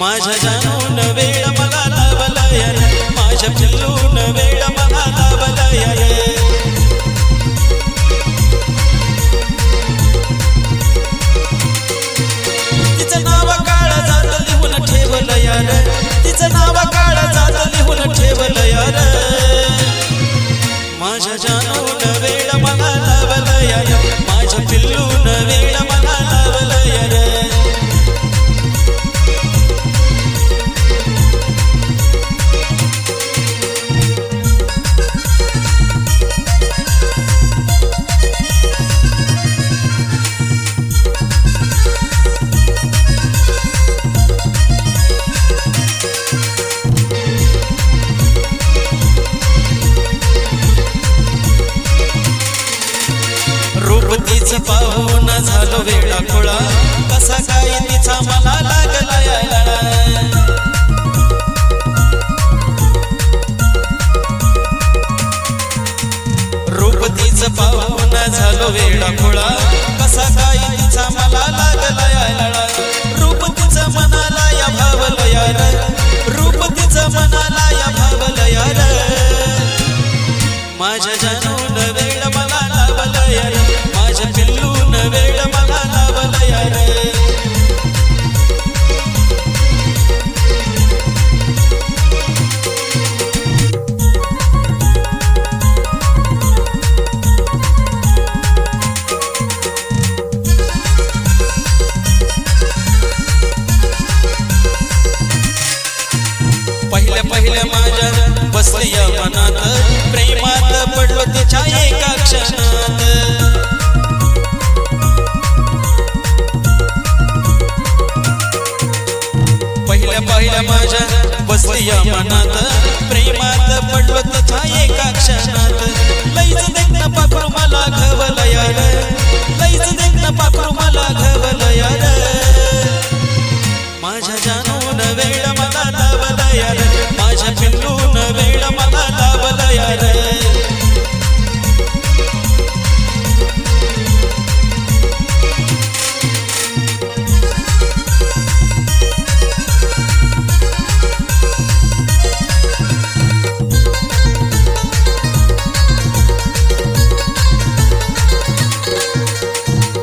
माझ्या जानून वेळ मला लावलंय रे, माझ्या पिल्लून वेळ मला लावलंय रे. तिचं नाव काळजात लिहून ठेवलंय रे, तिचं नाव काळजात लिहून ठेवलंय रे. माझ्या जानून वेळ मला लावलंय रे, माझ्या पिल्लून वेळ मला लावलंय रे. तिचं पाहून झालो वेडाखोळा, कसा काय तिचा मला लागला यायला. रूप तिचं पाहून झालो वेडाखोळा, कसा काय तिचा मला लागला यायला. रूप तिचं मनाला या भावलं यार, रूप तिचं मनाला या भावलं यार. माझ्या जानून वेळ मला लावलं यार, माझ्या पिल्लून वेळ मला लावलंय रे. पहिल्या पहिल्या माझ्या बसली या मनात, प्रेमात पडलो तिच्या एका क्षणात. पहिल्या माझ्या बसली या मनात, प्रेमात पडलो तिच्या एका क्षणात. लईच देखणं पाखरू मला घवलं यार, लईच देखणं पाखरू मला घवलं यार. माझ्या जानून वेळ मला लावलं यार, माझ्या पिल्लून वेळ मला लावलं यार.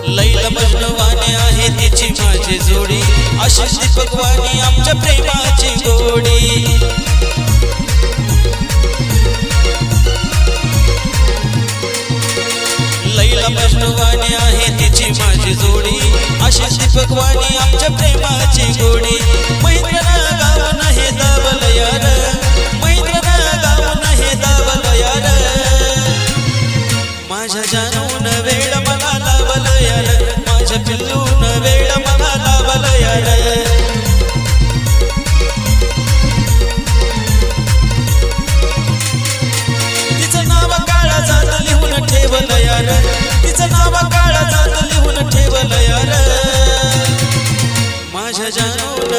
लैला मजनूवाणी आहे तिची माझी जोडी, अशीच दीपकवाणी आमच्या प्रेमाची गोडी. लैला मजनूवाणी आहे तिची माझी जोडी, अशीच दीपकवाणी आमच्या प्रेमाची गोडी. मैत्रीला गावून हे दावलं यार, मैत्रीला गावून हे दावलं यार. माझ्या जानून वेळ मला लावलं यार, माझ्या पिल्लून वेळ मला लावलं यार. तिचं नाव काळजात लिहून ठेवलं यार, तिचं नाव काळजात लिहून ठेवलं यार. माझ्या जानून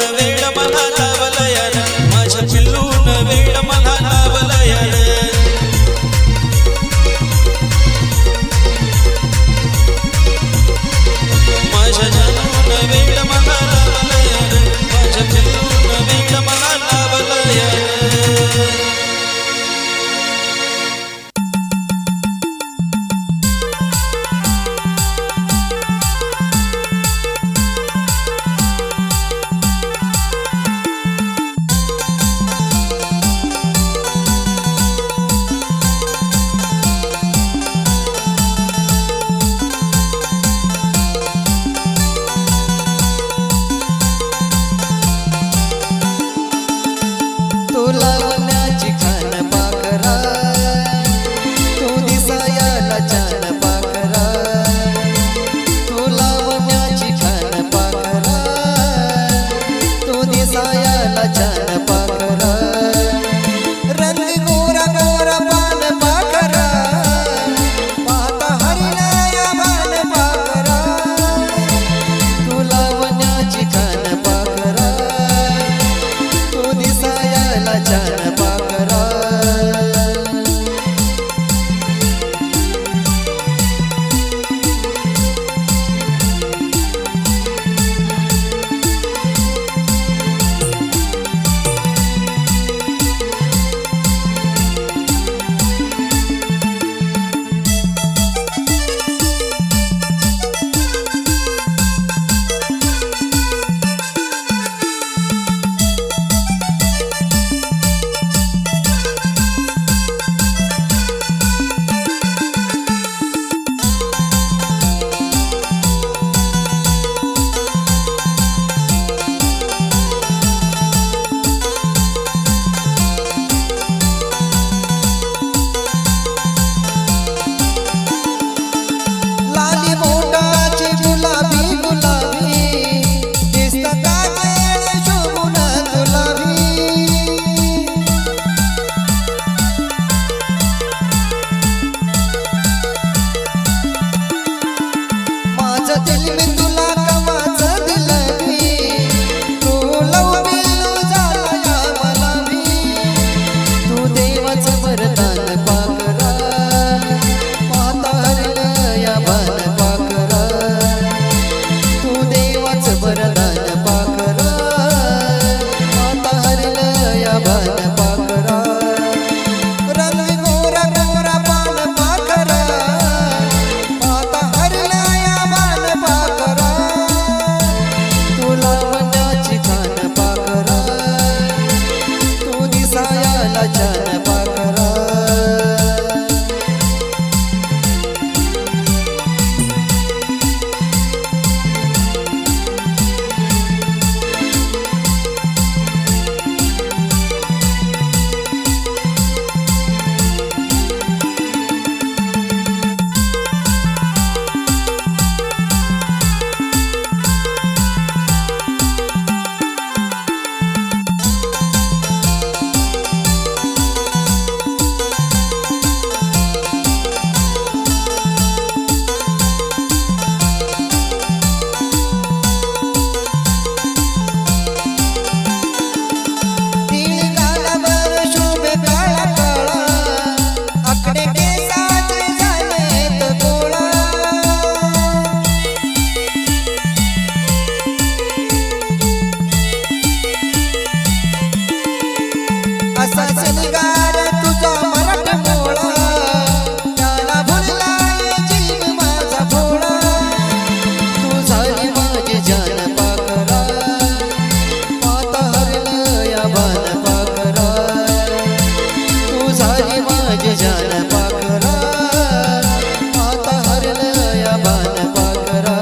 असाच निगार तुझा मराठमोळा, त्याला भुललाय जीव माझा भोळा. तू झाली माझी जान पाखरा, आता हरलं या भान पाखरा. तू झाली माझी जान पाखरा, आता हरलं या भान पाखरा.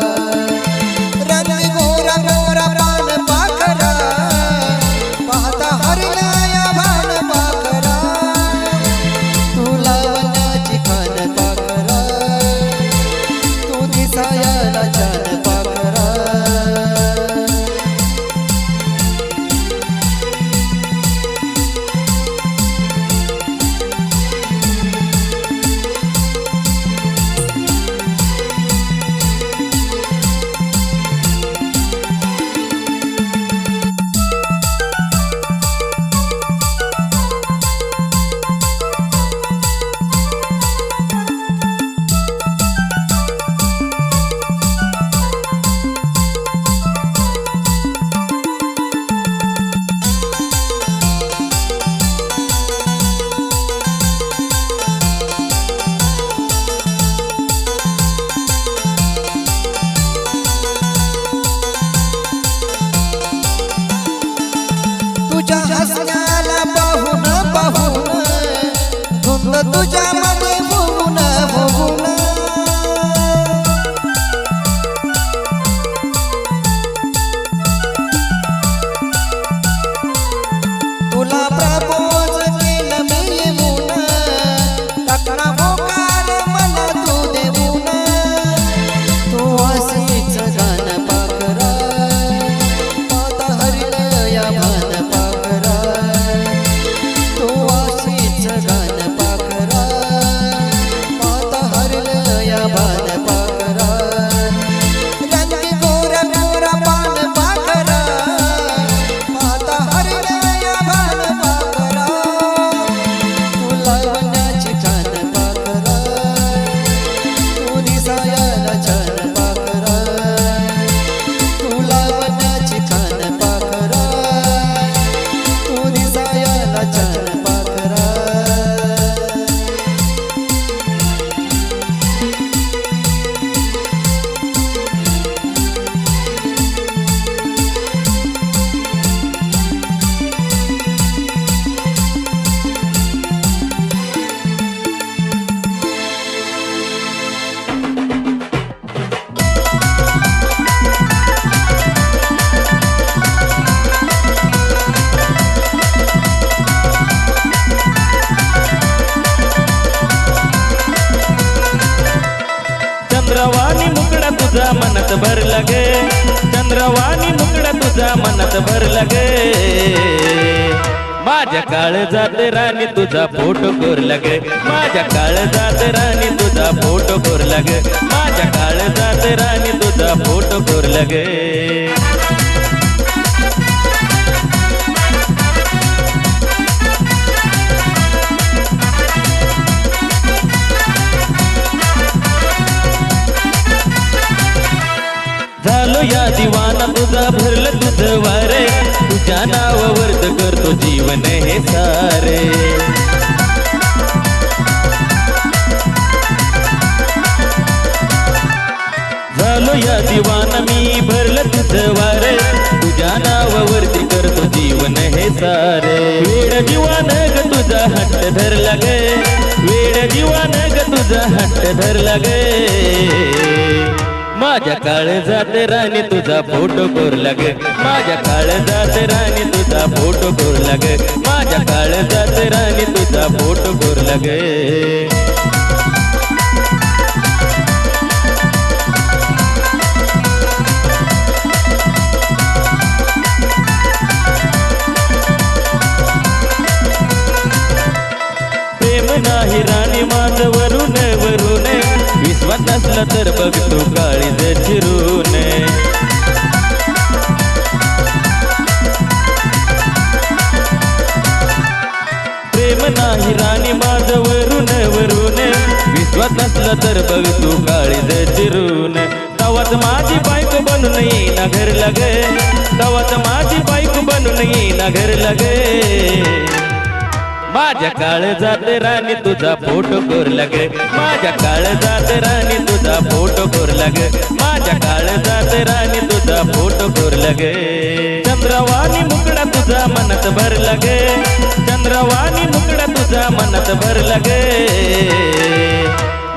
रंग गोरा गोरा पान पाखरा, पाहता हरलं या भान पाखरा. तू लावण्याची खान पाखरा, तू दिसायला छान पाखरा. तुझ्या हसण्याला पाहून पाहून धुंद तुझ्या मध्ये भोगून भोगून. तुला प्रपोज केलं मी येऊन, टाकला होकार मला तू देऊन. तू अशीच गाणं पाखरा, आता हरलं या भान पाखरा. तू अशीच गाणं पाखरा, आता हरलं या भान पाखरा. रंग गोरा गोरा पान पाखरा, आता हरलं या भान पाखरा. तू लावण्याची छान पाखरा, तू दिसायला छान पाखरा. तू लावण्याची छान पाखरा, तू दिसायला छान पाखरा. चंद्रवाणी मुकड़ा तुझा मनात भरला गे, चंद्रवाणी मुकड़ा तुझा मनात भरला गे. माझ्या काळजात राणी तुझा फोटो कोरला गे, माझ्या काळजात राणी तुझा फोटो कोरला गे. माझ्या काळजात राणी तुझा फोटो कोरला गे. झालो या दिवाना तुझा भरलं तुझं वारे, तुझ्या नावावरच करतो जीवन हे सारे. झालो या दिवाना मी भरलं तुझं वारे, तुझ्या नावावरती करतो जीवन हे सारे. वेड जीवन ग तुझा हट्ट धरला गे, वेड जीवन ग तुझा हट्ट धरला गे. माझ्या काळजात राणी तुझा फोटो कोरला गे, माझ्या काळजात राणी तुझा फोटो कोरला गे. माझ्या काळजात राणी तुझा फोटो कोरला गे. प्रेम नाही राणी माझं वरून वरून, विश्वास नसला तर बघ तू काळीज चिरून. प्रेम नाही राणी माझं वरून वरून, विश्वास नसला तर बघ तू काळीज चिरून. तवाच माझी बायको बनून येईना घर लगे, तवाच माझी बायको बनून येईना घर लगे. माझ्या काळजात राणी तुझा फोटो कोरला ग माझ्या काळजात राणी तुझा फोटो कोरला ग माझ्या काळजात राणी तुझा फोटो कोरला ग चंद्रवाणी मुकडा तुझा मनात भरला ग चंद्रवाणी मुकडा तुझा मनात भरला ग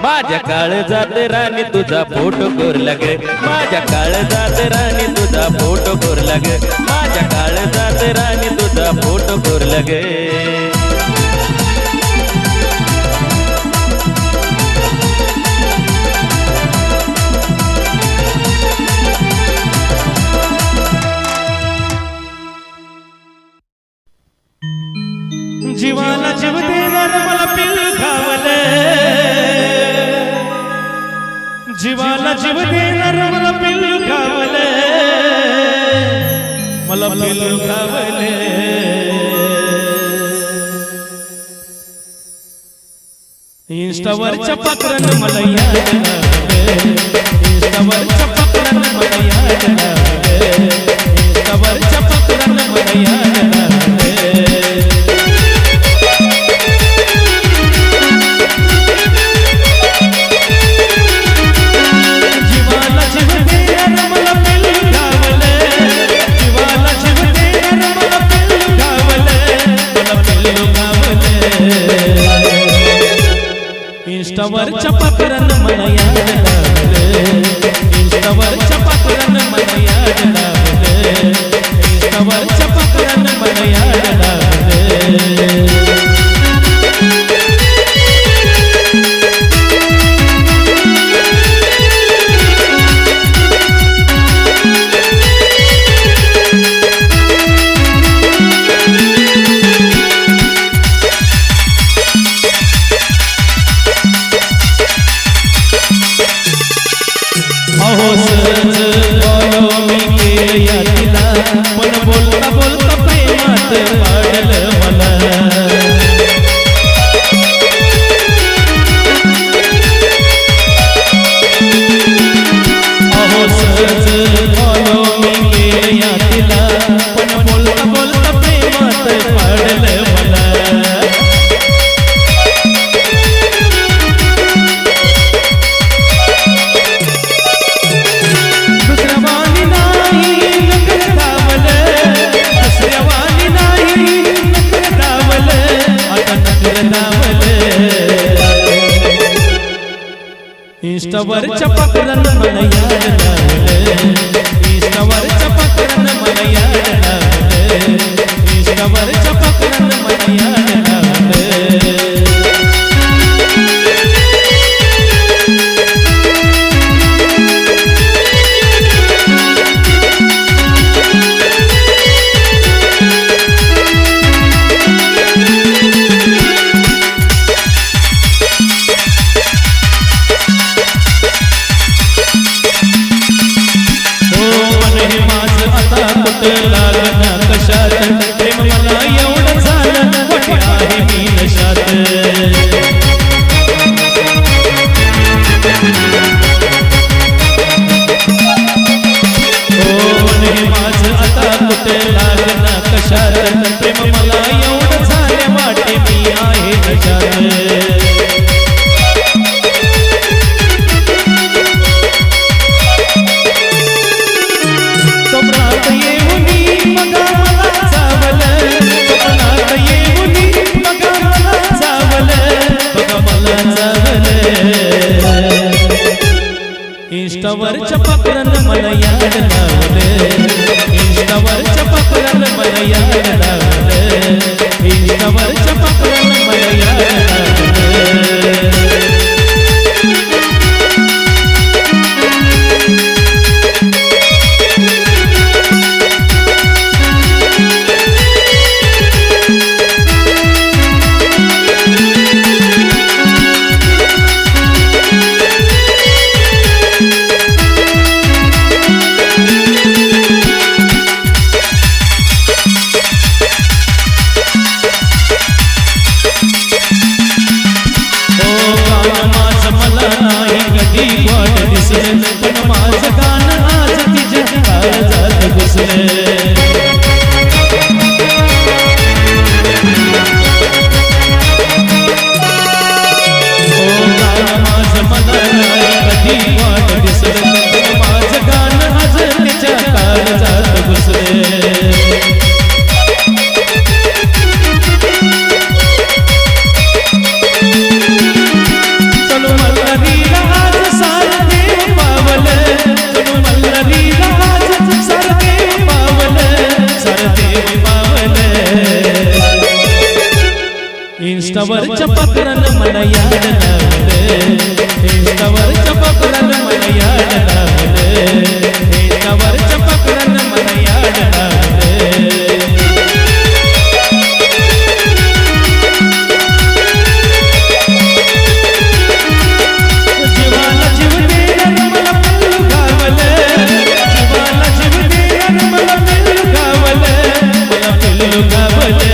माझ्या काळजात राणी तुझा फोटो कोरला ग माझ्या काळजात राणी तुझा फोटो कोरला ग माझ्या काळजात राणी तुझा फोटो कोरला ग जीवाला जीव देणार मला पिल्लू खावले जीवाला जीव देणार मला पिल्लू खावले मला पिल्लू खावले इंस्टावरच्या पाखरानं मला याद लागले इंस्टावरच्या पाखरानं मला याद लागले इंस्टावरच्या पाखरानं मला याद लागले इंस्टावरच्या पाखरानं मला याद लागले इंस्टावरच्या पाखरानं मला याद लागले इंस्टावरच्या पाखरानं मला याद लागले पण बोलता बोलता प्रेमात पाडलं मला अहो सहज फॉलो मी केल्या तिला पण बोलता बोलता प्रेमात पाडलं मला इंस्टावरच्या पाखरानं मला याद लागले इंस्टावरच्या पाखरानं मला याद लागले इंस्टावरच्या पाखरानं मला याद लागले लागना कशात प्रेम मला एवढं झालं मोठे आहे मी नशात हो हे माझं आता कुठे लागना कशात प्रेम मला एवढं झालं वाटे मी आहे नशात स्वप्नात येऊनी इंस्टावरच्या पाखरानं मला याड लावलं, इंस्टावरच्या पाखरानं मला याड लावलं, इंस्टावरच्या पाखरानं मला याड लावलं. जीवाला जीव देणारं मला पिल्लू गावलं, जीवाला जीव देणारं मला पिल्लू गावलं, मला पिल्लू गावलं.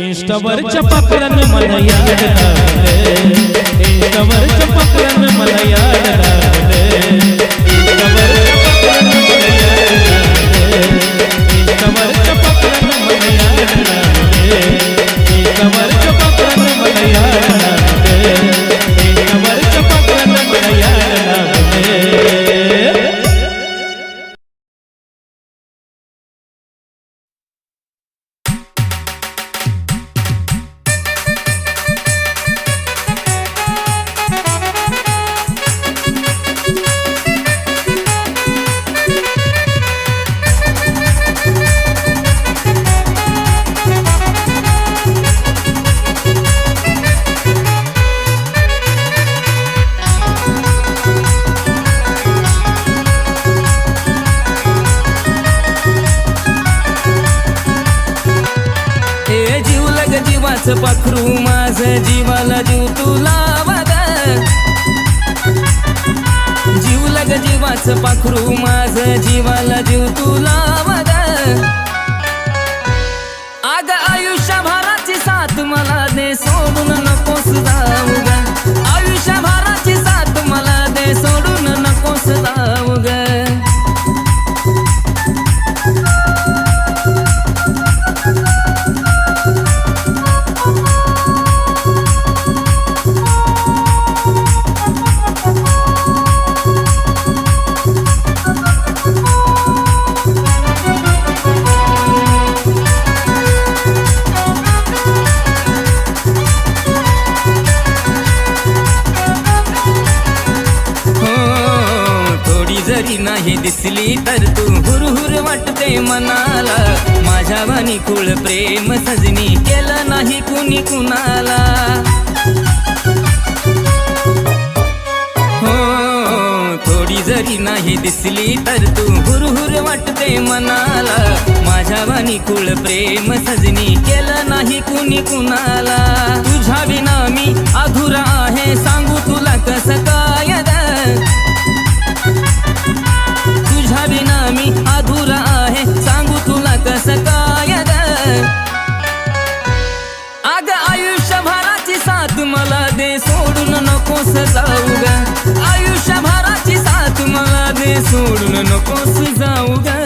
इंस्टावरच्या पाखरानं मला याड लावलं, इंस्टावरच्या पाखरानं मला याड लावलं, इंस्टावरच्या पाखरानं मला याड लावलं, इंस्टावरच्या पाखरानं मला याड लावलं, इंस्टावरच्या पाखरानं मला याड लावलं, इंस्टावरच्या पाखरानं मला याड लावलं. जीवाचं पाखरू माझं जीवाला जीव तुला वागा, जीव लग जीवाचं पाखरू माझं जीवाला जीव तुला वागा. आग आयुष्यभराची साथ मला दे सोडून नकोस जाऊ ग, आयुष्यभराची साथ मला दे सोडून नकोस जाऊ ग. नाही दिसली तर तू हुरहुर वाटते मनाला, माझ्या वाणी कुळ प्रेम सजनी केलं नाही कुणी कुणाला. हो थोडी जरी नाही दिसली तर तू हुरहुर वाटते मनाला, माझ्या वाणी कुळ प्रेम सजनी केलं नाही कुणी कुणाला. तुझ्या विना मी अधुरा आहे सांगू तुला कसं काय ग, तुझ्या विना मी अधुरा आहे सांगू तुला कसं काय ग. अग आयुष्यभराची साथ मला दे सोडून नकोस जाऊ ग, आयुष्यभराची साथ मला दे सोडून नकोस जाऊ ग.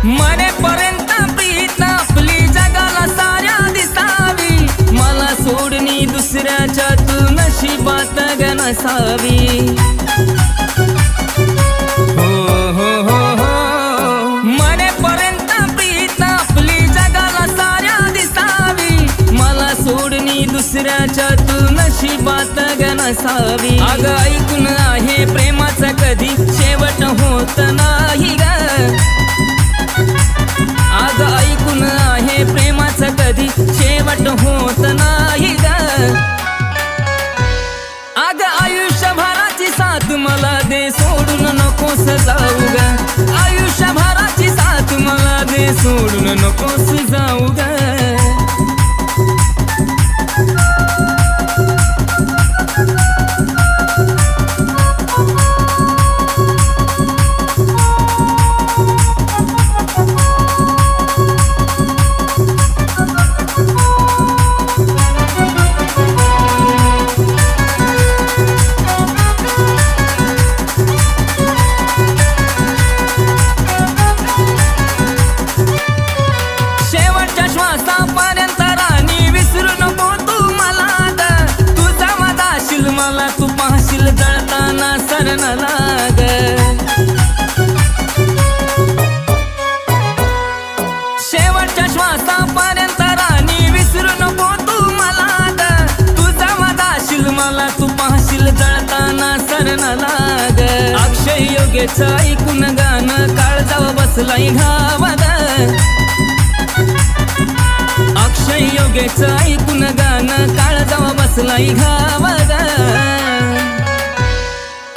मरेपर्यंत प्रीत आपली जगाला साऱ्या दिसावी, मला सोडणी दुसऱ्याच्या तू नशिबात ग नसावी. हो हो हो हो मरेपर्यंत प्रीत आपली जगाला साऱ्या दिसावी, मला सोडणी दुसऱ्याच्या तू नशिबात ग नसावी. अगं ऐकून आहे प्रेमाचा कधी शेवट होत नाही ग, आग ऐकून आहे प्रेमाचं कधी शेवट होत नाही ग. आग आयुष्यभराची साथ मला दे सोडून नकोस जाऊ ग, आयुष्यभराची साथ मला दे सोडून नकोस जाऊ ग. योगेच ऐकून गाणं काळजाव बसलाय घावाग अक्षय योगेच ऐकून गाणं काळजाव बसलाय घावाग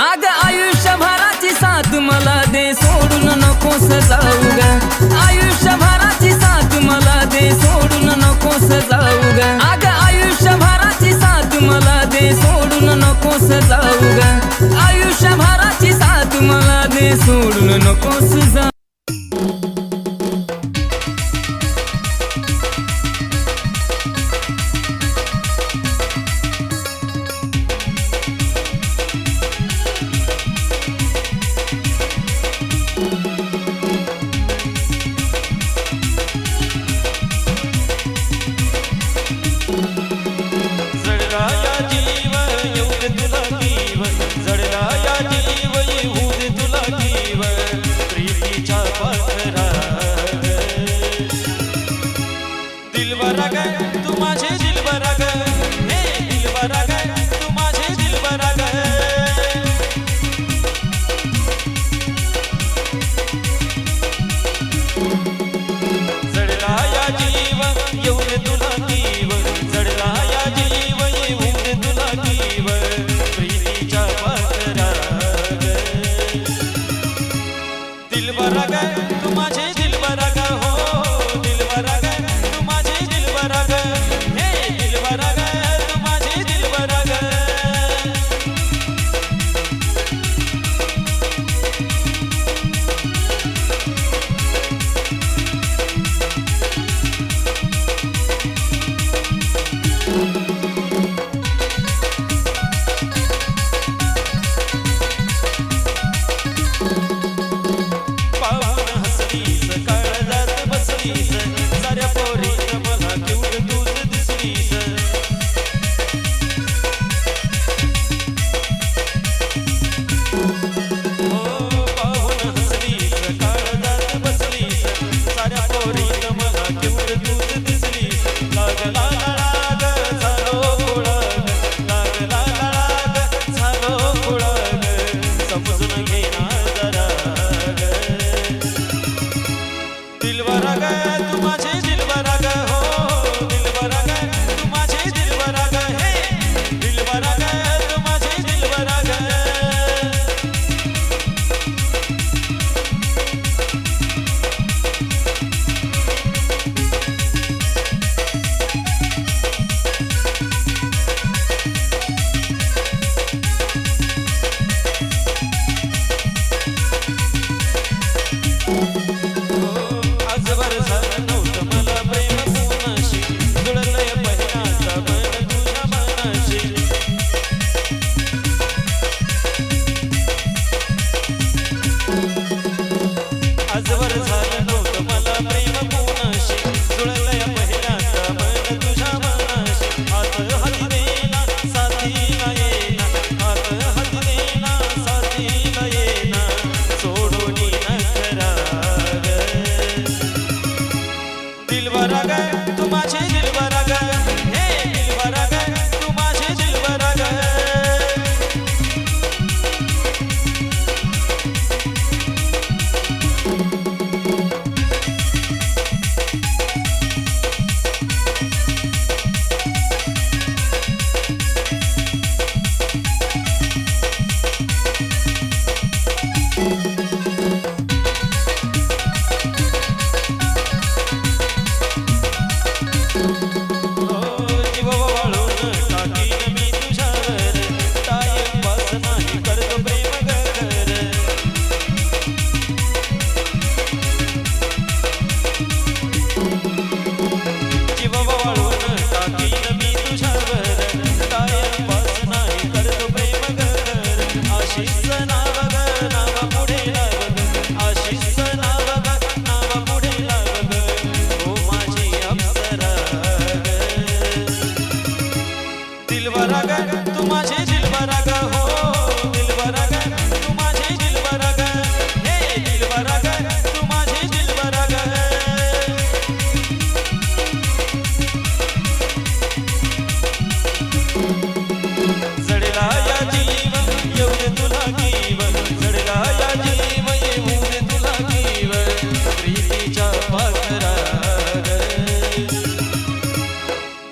अग आयुष्यभराची साथ मला दे सोडून नकोस जाऊ ग आयुष्यभराची साथ मला दे सोडून नकोस जाऊ ग अग आयुष्यभराची साथ मला दे सोडून नकोस जाऊ ग आयुष्यभराची साथ मला दे सोडून नकोस जाऊ जडला या जीव येऊ दे तुला जीव जडला या जीव येऊ दे तुला जीव प्रीतीच्या पाखरात दिलबरा ग तू माझे दिलबरा ग हे दिलबरा ग तू माझे दिलबरा ग जडला या जीव येऊ दे तुला जीव जडला या जीव येऊ दे तुला जीव प्रीतीच्या पाखरात दिलबरा ग तू माझे दिलबरा ग हो दिलबरा ग तू माझे दिलबरा ग हे दिलबरा ग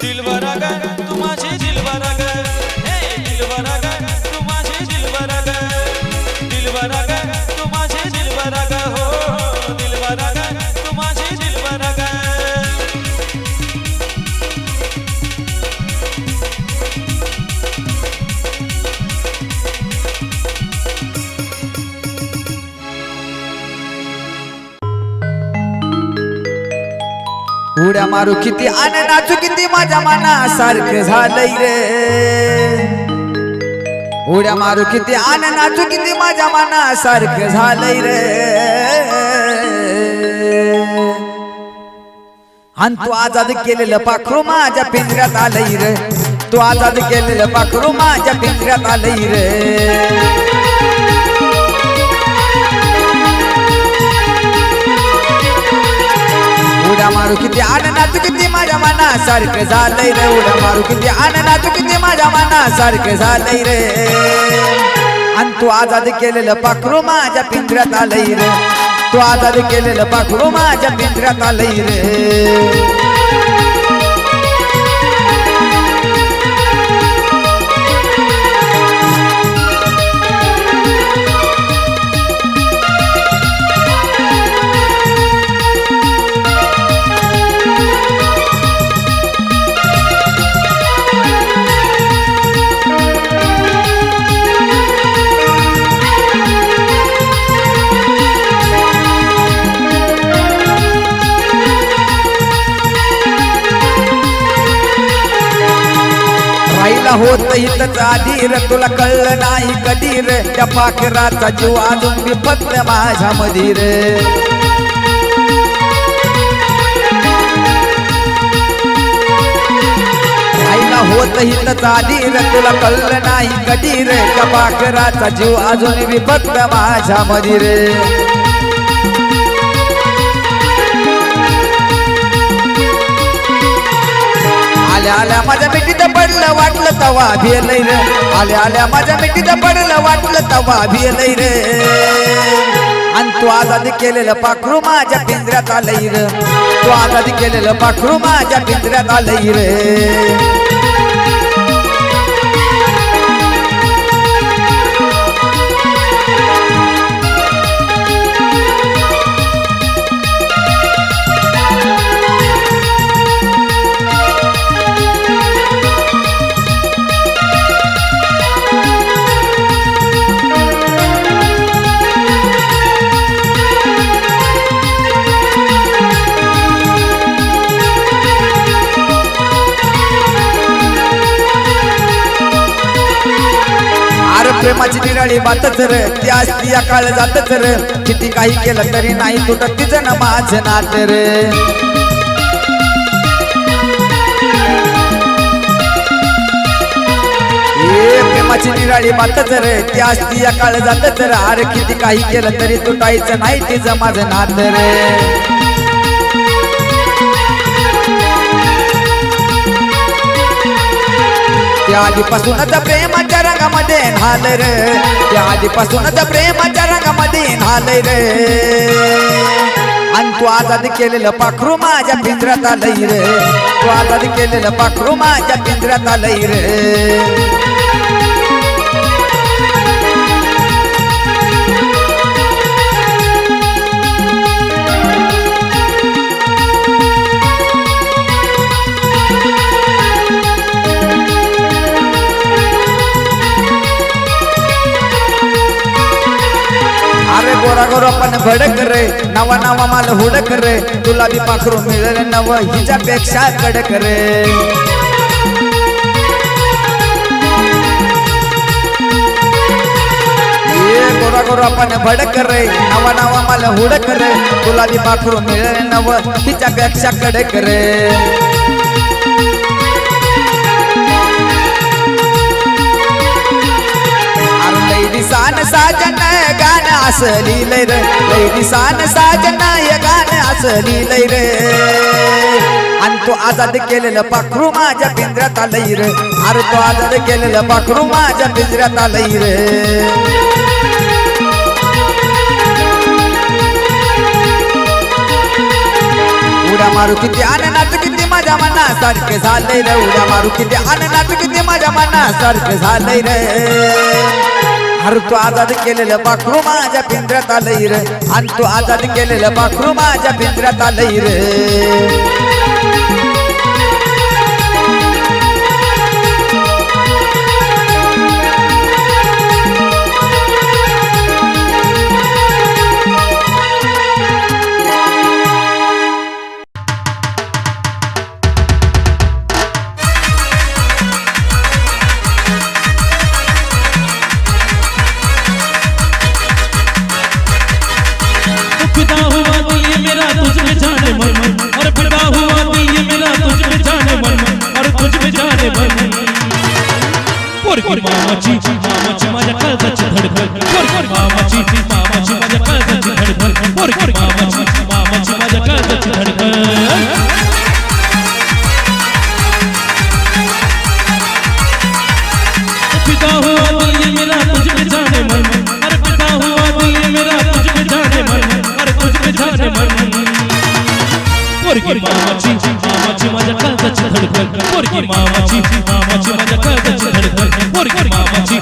दिलबरा ग तू माझी दिलबरा ग हे दिलबरा ग तू माझी दिलबरा ग दिलबरा ग तू माझी दिलबरा ग हो दिलबरा ग तू माझी दिलबरा ग उड्या मारू किती आणि नाचू किती माझ्या मनासारखं झालंय रे उड्या मारू किती आणि नाचू किती माझ्या मनासारखं झालंय रे आणि तू आजाद केलेलं पाखरू माझ्या पिंजऱ्यात आलंय रे तू आजाद केलेलं पाखरू माझ्या पिंजऱ्यात आलंय रे उड्या मारू किती आणि नाचू किती माझ्या मनासारखं झालंय रे उड्या मारू किती आणि नाचू किती माझ्या मनासारखं झालंय रे आणि तू आजाद केलेलं पाखरू माझ्या पिंजऱ्यात आलंय रे तू आजाद केलेलं पाखरू माझ्या पिंजऱ्यात आलंय रे होत हितच आधी रे तुला कळलं नाही कधी रे त्या पाखराचा जीव अजून बी फक्त माझ्या मधी रे आईला होत हितच आधी रे तुला कळलं नाही कधी रे त्या पाखराचा जीव अजून बी फक्त माझ्या मधी रे आल्या आल्या माझ्या मिठीत पडलं वाटलं तवा भिलय रे आल्या आल्या माझ्या मिठीत पडलं वाटलं तवा भिलय रे आणि तू आजाद केलेलं पाखरू माझ्या पिंजऱ्यात आलंय रे तू आजाद केलेलं पाखरू माझ्या पिंजऱ्यात आलंय रे प्रेमाची निराळी बातच रे ती असती या काळ जातच रे किती काही केलं तरी नाही तुटत तिचं ना माझं नात रे प्रेमाची निराळी बातच रे ती असती या काळ जातच रे अरे किती काही केलं तरी तुटायचं नाही तिचं माझं नात रे त्या आधीपासूनच प्रेमाच्या रंगामध्ये न्हालय रे त्या आधीपासूनच प्रेमाच्या रंगामध्ये न्हालय रे आणि तू आजाद केलेलं पाखरू माझ्या पिंजऱ्यात आलंय रे तू आजाद केलेलं पाखरू माझ्या पिंजऱ्यात आलंय रे गोरा गोरा पण भडक रे नवा नवा माल हुडक रे तुला बी पाखरू मिळेल नव हिच्यापेक्षा कडक रे गोरा गोरा पण भडक रे नवा नवा माल हुडक रे तुला बी पाखरू मिळेल नव हिच्यापेक्षा कडक रे दिसान साजन गाणं असं लिहिलंय रे लय दिसान साजन हे गाणं असं लिहिलंय रे आणि तो आजाद केलेलं पाखरू माझ्या पिंजऱ्यात आलंय रे अरे तो आजाद केलेलं पाखरू माझ्या पिंजऱ्यात आलंय रे उड्या मारू किती आणि नाचू किती माझ्या माझ्या मनासारखे झालंय रे उड्या मारू किती आणि नाचू किती माझ्या मनासारखे झालंय रे अरे तू आजाद केलेलं पाखरू माझ्या पिंजऱ्यात आलंय रे आणि तू आजाद केलेलं पाखरू माझ्या पिंजऱ्यात आलंय रे फिदा हुआ दिल ये मेरा तुझ में जाने मन और फिदा हुआ दिल ये मेरा तुझ में जाने मन और तुझ में जाने मन पोरगी मामाची माझ्या काळजाची धडधड पोरगी मामाची माझ्या काळजाची धडधड पोरगी मामाची माझ्या काळजाची धडधड फिदा हुआ दिल ये मेरा तुझ में जाने मन और फिदा हुआ दिल ये मेरा तुझ में जाने मन जाने मन पोरगी मामाची माझ्या काळजाची धडधड पोरगी मामाची माझ्या काळजाची धडधड पोरगी मामाची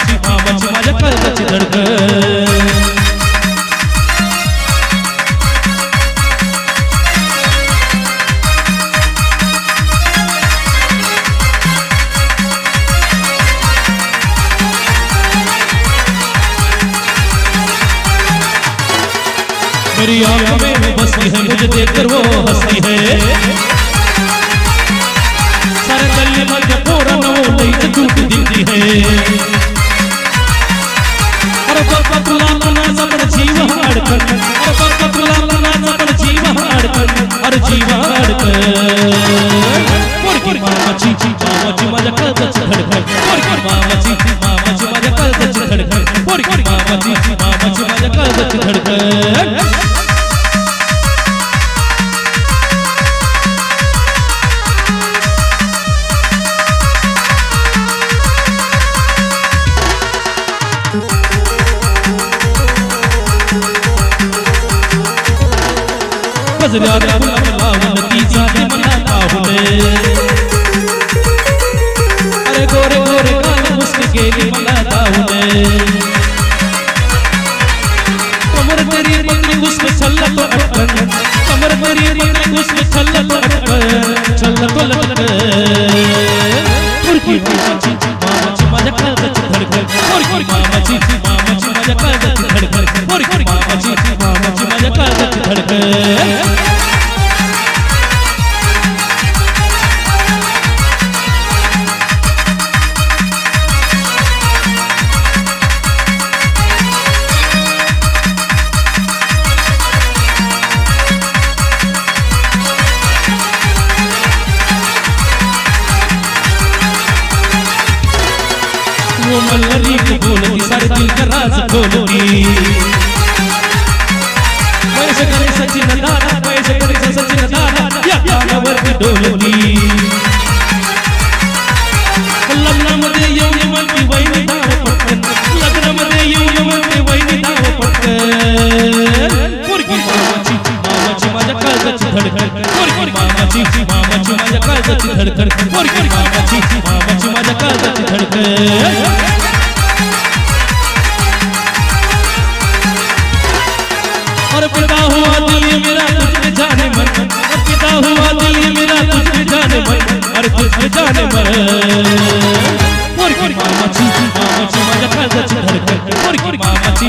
माझ्या काळजाची धडधड मेरी आंखों में वो बसी है मुझे देखकर वो हंसती है सारे गली में पूरा न वो नहीं तो टूट दिखती है और बाबा तुला ना सपन जीव हाड़कर और बाबा तुला ना सपन जीव हाड़कर और जीव हाड़कर पोरगी मामाची माझ्या काळजाची धडधड पोरगी मामाची माझ्या काळजाची धडधड पोरगी मामाची माझ्या काळजाची धडधड गजऱ्या लावून तिचा ते मला पाहुणे अरे गोरे गोरे कान मुस्क गेली मला दाहुने कमर तेरी पतली उसमें छल्ला तो अटकन कमर तेरी पतली उसमें छल्ला तो अटकन छल्ला तो लटकन पोरगी मामाची माझ्या काळजाची धडधड पोरगी मामाची माझ्या काळजाची धडधड पोरगी मामाची माझ्या काळजाची धडधड वो मल्लरी को बोलती सारे दिल का राज खोलती पैसे करे सचिन दादा पैसे करे सचिन दादा या कानावरती डोलती लग्नामध्ये येऊन म्हणती वहिनी धाव पटकन लग्नामध्ये येऊन म्हणती वहिनी धाव पटकन पोरगी मामाची माझ्या काळजाची धडधड पोरगी मामाची माझ्या काळजाची धडधड पोरगी मामाची माझ्या काळजाची धडधड और पिता हुआ दिल ये मेरा तुझ में जाने मन और पिता हुआ दिल ये मेरा तुझ में जाने मन और तुझ में जाने मन पोरगी मामाची माझ्या काळजाची धडधड पोरगी मामाची